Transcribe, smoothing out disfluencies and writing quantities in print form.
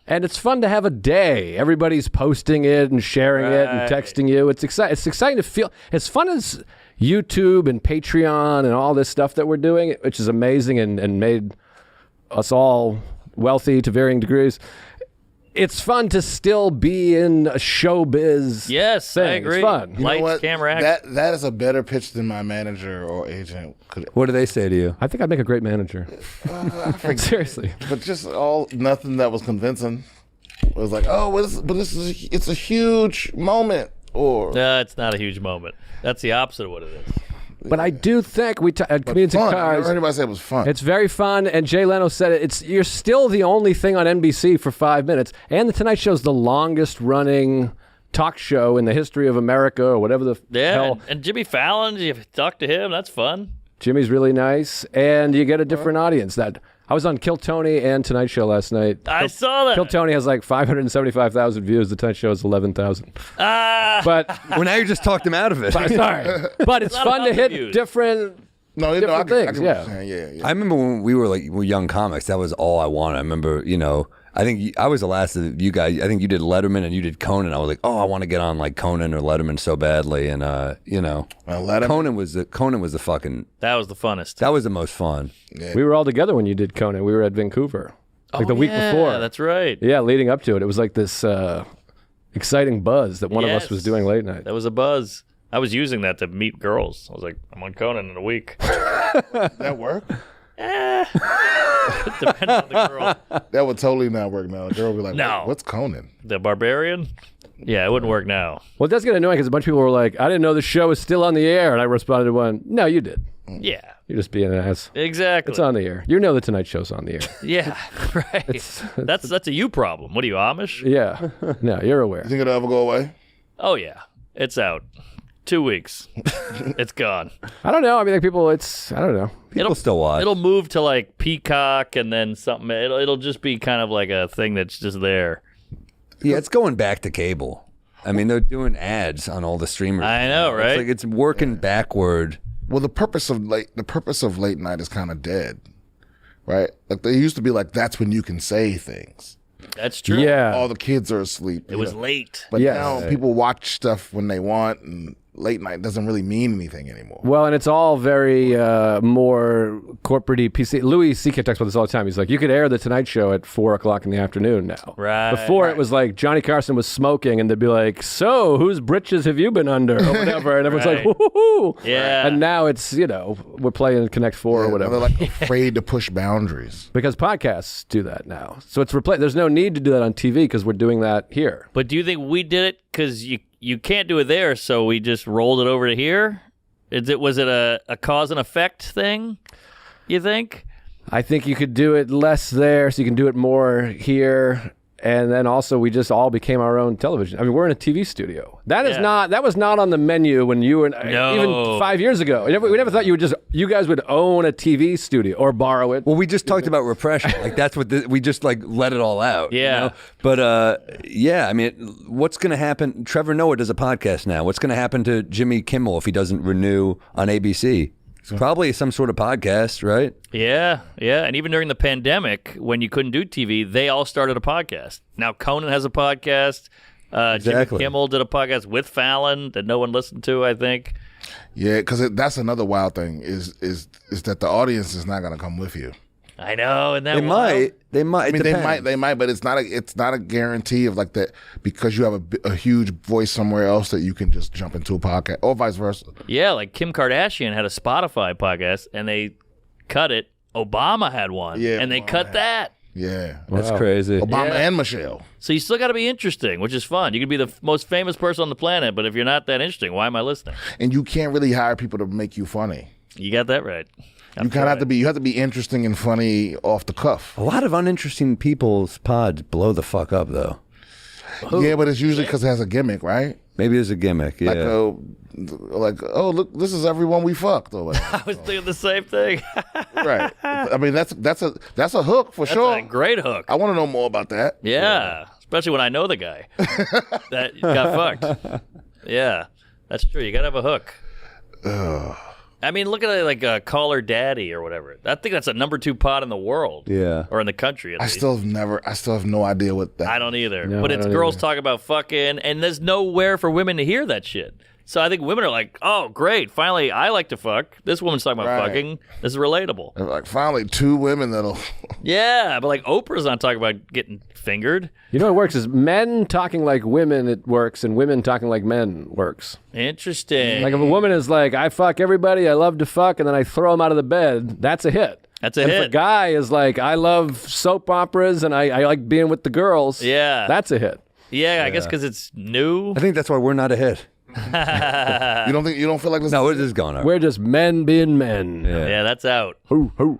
And it's fun to have a day. Everybody's posting it and sharing it and texting you. It's exciting to feel. As fun as YouTube and Patreon and all this stuff that we're doing, which is amazing and made us all wealthy to varying degrees. It's fun to still be in a showbiz. Yes, thing. I agree. It's fun. Lights, camera, action. That is a better pitch than my manager or agent could. What do they say to you? I think I'd make a great manager. Seriously. But just nothing that was convincing. It was like, it's a huge moment. Or No, it's not a huge moment. That's the opposite of what it is. But I do think at Comedians in fun. I Cars, never heard anybody say it was fun. it's very fun. And Jay Leno said it. You're still the only thing on NBC for 5 minutes. And The Tonight Show is the longest running talk show in the history of America or whatever the hell. And Jimmy Fallon, you talk to him, that's fun. Jimmy's really nice. And you get a different audience. I was on Kill Tony and Tonight Show last night. I saw that. Kill Tony has like 575,000 views. The Tonight Show is 11,000. But Well, now you just talked him out of it. sorry. But it's not fun to about hit the views. different I things. can Yeah. yeah. I remember when we were young comics, that was all I wanted. I remember, I think I was the last of you guys. I think you did Letterman and you did Conan. I was like, I want to get on like Conan or Letterman so badly. And, Letterman? Conan was the fucking, That was the funnest. that was the most fun. Yeah. We were all together when you did Conan. We were at Vancouver. The week before. Yeah, that's right. Yeah, leading up to it. It was like this exciting buzz that one of us was doing late night. That was a buzz. I was using that to meet girls. I was like, I'm on Conan in a week. That work? It depends on the girl. That would totally not work now. The girl would be like, No. What's Conan? The Barbarian? Yeah, it wouldn't work now. Well, it does get annoying because a bunch of people were like, I didn't know the show was still on the air. And I responded to one, no, you did. Yeah, You're just being an ass. exactly. It's on the air. You know the Tonight Show's on the air. Yeah, right. That's a you problem. What are you, Amish? Yeah. No, you're aware. You think it'll ever go away? Oh, yeah. It's out. 2 weeks. It's gone. I don't know. I mean, like people, I don't know. People still watch. It'll move to like Peacock and then something. It'll just be kind of like a thing that's just there. Yeah, it's going back to cable. I mean, they're doing ads on all the streamers. I know, right? It's like it's working backward. Well, the purpose of late night is kind of dead, right? Like they used to be like, that's when you can say things. That's true. Yeah. All the kids are asleep. It was late. But Yes. now people watch stuff when they want, and late night doesn't really mean anything anymore. Well, and it's all very more corporate-y PC. Louis C.K. talks about this all the time. He's like, you could air the Tonight Show at 4 o'clock in the afternoon now. Right. Before it was like Johnny Carson was smoking, and they'd be like, so whose britches have you been under? Or whatever. And everyone's like, Right. woo-hoo-hoo. Yeah. And now it's, we're playing Connect 4 or whatever. They're like afraid to push boundaries. Because podcasts do that now. So it's replaced. There's no need to do that on TV because we're doing that here. But do you think we did it because you can't do it there, so we just rolled it over to here? Was it a cause and effect thing, you think? I think you could do it less there, so you can do it more here. And then also, we just all became our own television. I mean, we're in a TV studio. That was not on the menu when you and even 5 years ago. We never thought you guys would own a TV studio or borrow it. Well, we just talked about repression. Like that's what we just like let it all out. Yeah. But I mean, what's going to happen? Trevor Noah does a podcast now. What's going to happen to Jimmy Kimmel if he doesn't renew on ABC? Probably some sort of podcast, right? Yeah. And even during the pandemic, when you couldn't do TV, they all started a podcast. Now Conan has a podcast. Exactly. Jimmy Kimmel did a podcast with Fallon that no one listened to, I think. Yeah, because that's another wild thing is that the audience is not going to come with you. I know, and that They might. I mean, It depends. they might, but it's not a guarantee of like that because you have a huge voice somewhere else that you can just jump into a podcast or vice versa. Yeah, like Kim Kardashian had a Spotify podcast, and they cut it. Obama had one, and they cut that. Yeah, That's crazy. Obama Yeah. and Michelle. So you still got to be interesting, which is fun. You could be the most famous person on the planet, but if you're not that interesting, why am I listening? And you can't really hire people to make you funny. You got that right. You kind of have to be interesting and funny off the cuff. A lot of uninteresting people's pods blow the fuck up, though. Yeah, but it's usually because it has a gimmick, right? Maybe there's a gimmick. Yeah. Like, oh, look, this is everyone we fucked. Or whatever. I was thinking the same thing. Right. I mean, that's a hook for sure. That's a great hook. I want to know more about that. Yeah, especially when I know the guy that got fucked. Yeah, that's true. You got to have a hook. I mean, look at it like Call Her Daddy or whatever. I think that's a number 2 pod in the world. Yeah. Or in the country, at I least. still have no idea what that. I don't either. No, but I it's don't girls either. talking about fucking, and there's nowhere for women to hear that shit. So I think women are like, oh, great. Finally, I like to fuck. This woman's talking about Right. fucking. This is relatable. Like finally, 2 women that'll. Yeah, but like Oprah's not talking about getting fingered. You know what works is men talking like women, it works, and women talking like men works. Interesting. Like if a woman is like, I fuck everybody, I love to fuck, and then I throw them out of the bed, that's a hit. That's a and hit. If a guy is like, I love soap operas and I like being with the girls, Yeah. that's a hit. Yeah, I guess because it's new. I think that's why we're not a hit. You don't feel like this? No, it is gone. We're just men being men. Yeah, that's out. Hoo, hoo.